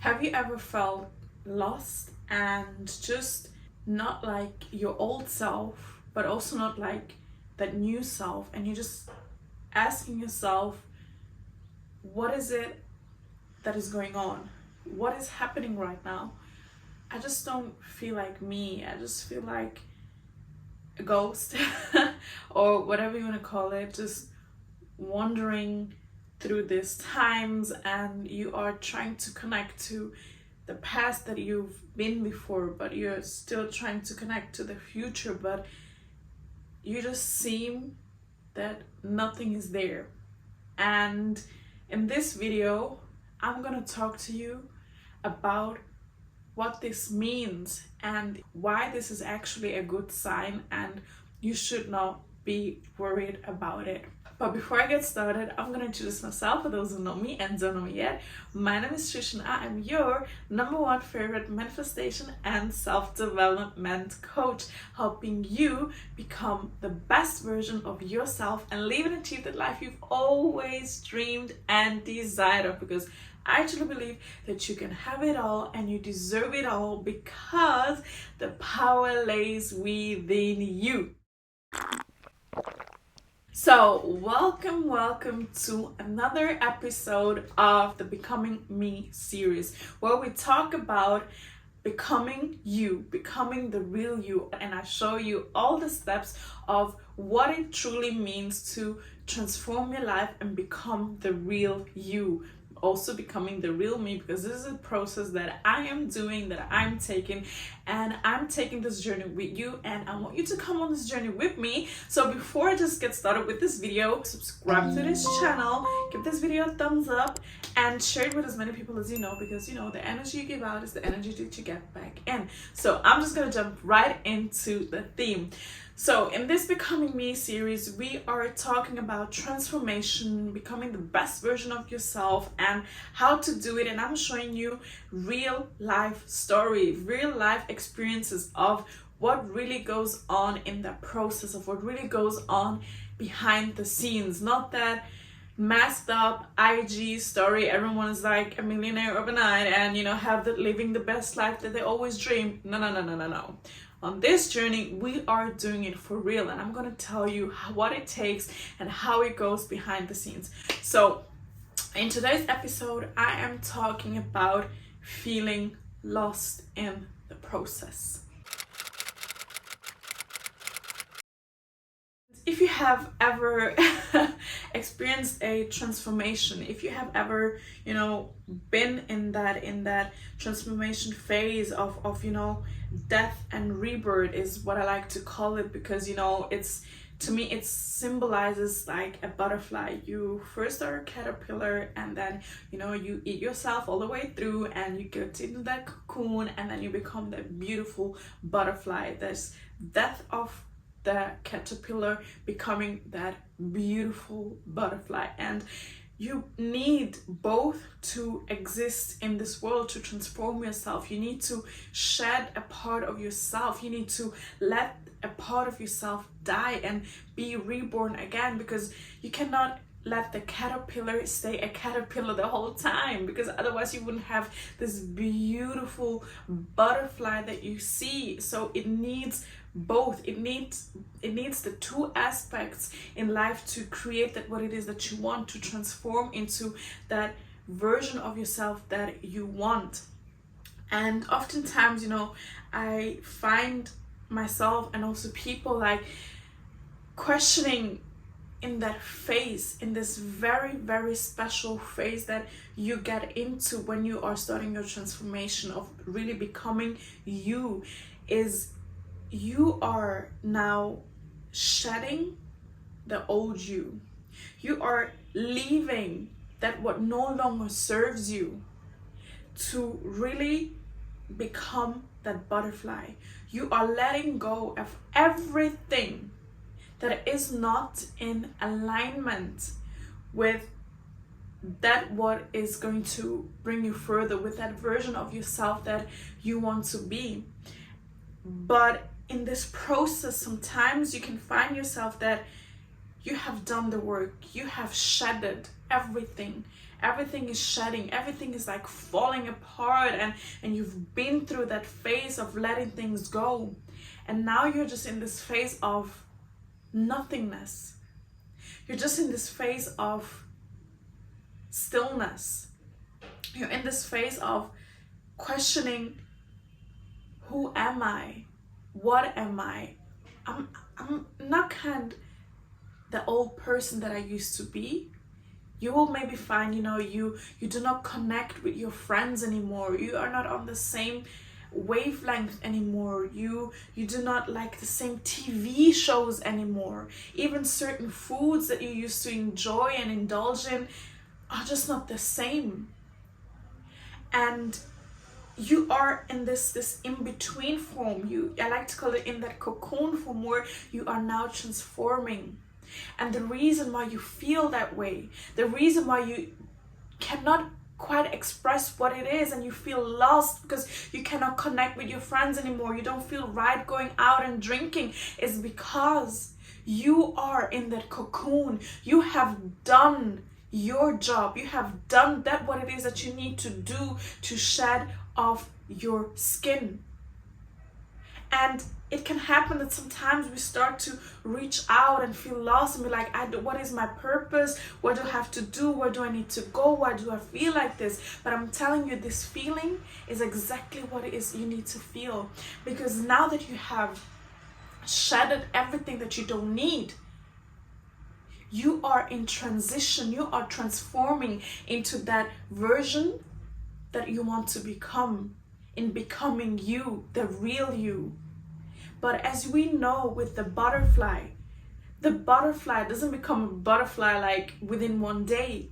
Have you ever felt lost and just not like your old self, but also not like that new self, and you're just asking yourself, what is it that is going on? What is happening right now? I just don't feel like me. I just feel like a ghost or whatever you want to call it, just wandering through these times, and you are trying to connect to the past that you've been before, but you're still trying to connect to the future, but you just seem that nothing is there. And in this video, I'm gonna talk to you about what this means and why this is actually a good sign and you should not be worried about it. But before I get started, I'm gonna introduce myself for those who know me and don't know me yet. My name is Trisha and I am your #1 favorite manifestation and self-development coach, helping you become the best version of yourself and live and achieve the life you've always dreamed and desired of, because I truly believe that you can have it all and you deserve it all because the power lays within you. So welcome to another episode of the Becoming Me series, where we talk about becoming you, becoming the real you, and I show you all the steps of what it truly means to transform your life and become the real you. Also becoming the real me, because this is a process that I am doing, that I'm taking, and I'm taking this journey with you, and I want you to come on this journey with me. So before I just get started with this video, subscribe to this channel, give this video a thumbs up, and share it with as many people as you know, because you know the energy you give out is the energy that you get back in. So I'm just gonna jump right into the theme. So in this Becoming Me series, we are talking about transformation, becoming the best version of yourself and how to do it. And I'm showing you real life stories, real life experiences of what really goes on in the process, of what really goes on behind the scenes. Not that masked up IG story, everyone is like a millionaire overnight and have the living the best life that they always dream. No. On this journey, we are doing it for real, and I'm going to tell you what it takes and how it goes behind the scenes. So in today's episode, I am talking about feeling lost in the process. If you have ever experienced a transformation, if you have ever been in that transformation phase of death and rebirth is what I like to call it, because it's, to me, it symbolizes like a butterfly. You first are a caterpillar, and then you eat yourself all the way through, and you get into that cocoon, and then you become that beautiful butterfly. There's death of the caterpillar becoming that beautiful butterfly, and you need both to exist in this world, to transform yourself. You need to shed a part of yourself. You need to let a part of yourself die and be reborn again, because you cannot let the caterpillar stay a caterpillar the whole time, because otherwise you wouldn't have this beautiful butterfly that you see. So it needs both. It needs the two aspects in life to create that what it is that you want, to transform into that version of yourself that you want. And oftentimes I find myself and also people like questioning in that phase, in this very, very special phase that you get into when you are starting your transformation of really becoming you, is you are now shedding the old you. You are leaving that what no longer serves you to really become that butterfly. You are letting go of everything that is not in alignment with that what is going to bring you further, with that version of yourself that you want to be. But in this process, sometimes you can find yourself that you have done the work, you have shedded everything, everything is shedding, everything is like falling apart, and you've been through that phase of letting things go, and now you're just in this phase of nothingness. You're just in this phase of stillness. You're in this phase of questioning, who am I? What am I? I'm not kind of the old person that I used to be. You will maybe find, you do not connect with your friends anymore. You are not on the same wavelength anymore. You do not like the same TV shows anymore. Even certain foods that you used to enjoy and indulge in are just not the same. And you are in this in-between form. I like to call it in that cocoon form, where you are now transforming. And the reason why you feel that way, the reason why you cannot quite express what it is, and you feel lost because you cannot connect with your friends anymore, you don't feel right going out and drinking, is because you are in that cocoon. You have done your job. You have done what it is that you need to do to shed off your skin. And it can happen that sometimes we start to reach out and feel lost and be like, what is my purpose? What do I have to do? Where do I need to go? Why do I feel like this? But I'm telling you, this feeling is exactly what it is you need to feel. Because now that you have shedded everything that you don't need, you are in transition. You are transforming into that version that you want to become, in becoming you, the real you. But as we know with the butterfly doesn't become a butterfly like within one day.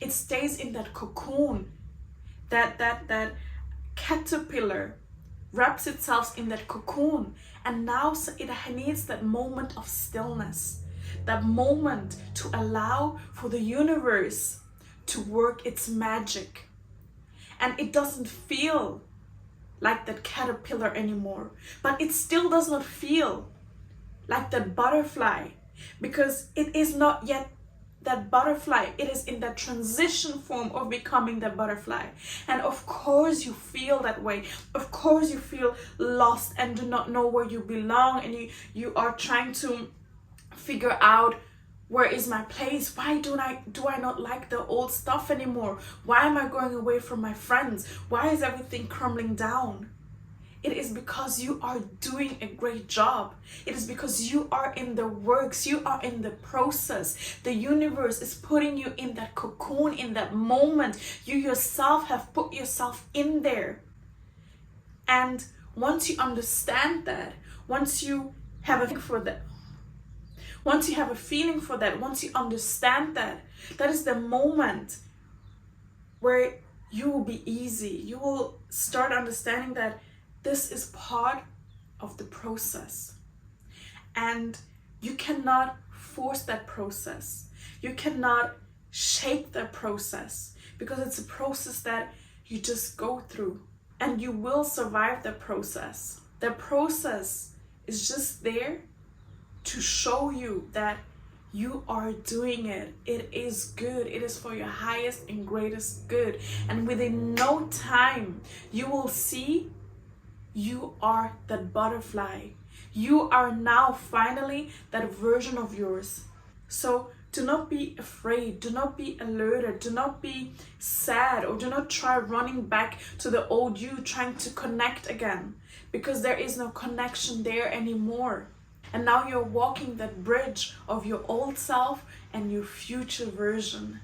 It stays in that cocoon. That caterpillar wraps itself in that cocoon, and now it needs that moment of stillness, that moment to allow for the universe to work its magic. And it doesn't feel like that caterpillar anymore, but it still does not feel like that butterfly, because it is not yet that butterfly. It is in that transition form of becoming that butterfly. And of course you feel that way. Of course you feel lost and do not know where you belong, and you are trying to figure out, where is my place? Why do I not like the old stuff anymore? Why am I going away from my friends? Why is everything crumbling down? It is because you are doing a great job. It is because you are in the works. You are in the process. The universe is putting you in that cocoon, in that moment. You yourself have put yourself in there. And once you understand that, once you have a for that, once you have a feeling for that, once you understand that, that is the moment where you will be easy. You will start understanding that this is part of the process. And you cannot force that process. You cannot shake that process, because it's a process that you just go through, and you will survive the process. The process is just there to show you that you are doing it. It is good. It is for your highest and greatest good. And within no time, you will see you are that butterfly. You are now finally that version of yours. So do not be afraid. Do not be alerted. Do not be sad, or do not try running back to the old you, trying to connect again, because there is no connection there anymore. And now you're walking that bridge of your old self and your future version.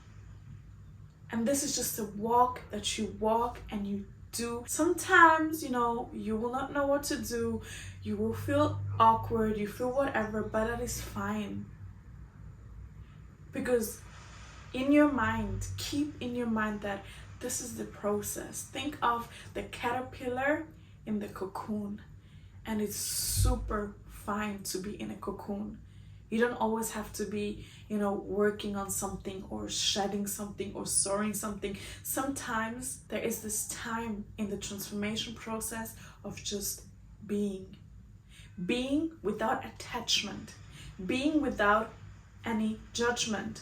And this is just a walk that you walk and you do. Sometimes, you will not know what to do. You will feel awkward. You feel whatever, but that is fine. Because in your mind, keep in your mind that this is the process. Think of the caterpillar in the cocoon. And it's super fine to be in a cocoon. You don't always have to be, working on something or shedding something or soaring something. Sometimes there is this time in the transformation process of just being. Being without attachment. Being without any judgment.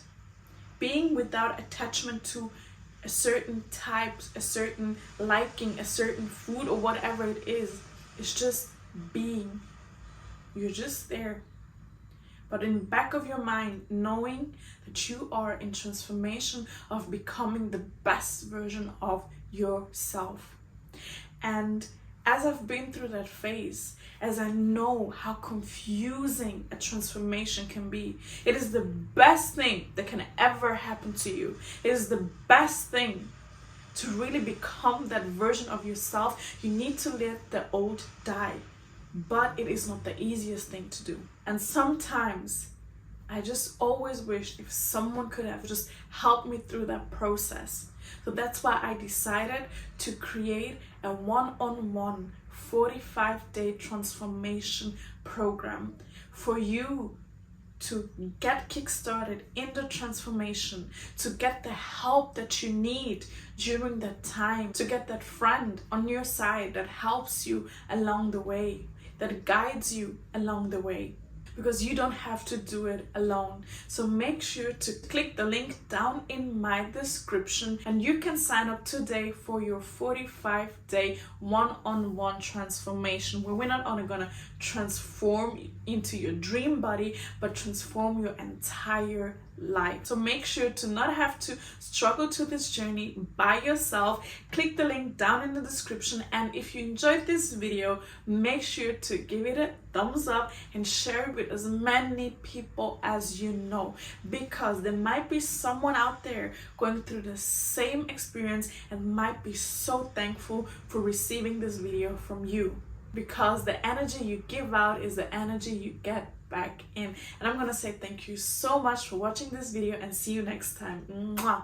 Being without attachment to a certain type, a certain liking, a certain food, or whatever it is. It's just being. You're just there. But in the back of your mind, knowing that you are in transformation of becoming the best version of yourself. And as I've been through that phase, as I know how confusing a transformation can be, it is the best thing that can ever happen to you. It is the best thing to really become that version of yourself. You need to let the old die. But it is not the easiest thing to do. And sometimes I just always wish if someone could have just helped me through that process. So that's why I decided to create a one-on-one 45-day transformation program for you to get kickstarted in the transformation, to get the help that you need during that time, to get that friend on your side that helps you along the way, that guides you along the way, because you don't have to do it alone. So make sure to click the link down in my description and you can sign up today for your 45-day one-on-one transformation, where we're not only gonna transform into your dream body, but transform your entire life. So make sure to not have to struggle to this journey by yourself. Click the link down in the description, and if you enjoyed this video, make sure to give it a thumbs up and share it with as many people as you know, because there might be someone out there going through the same experience and might be so thankful for receiving this video from you, because the energy you give out is the energy you get back in. And I'm gonna say thank you so much for watching this video and see you next time. Mwah.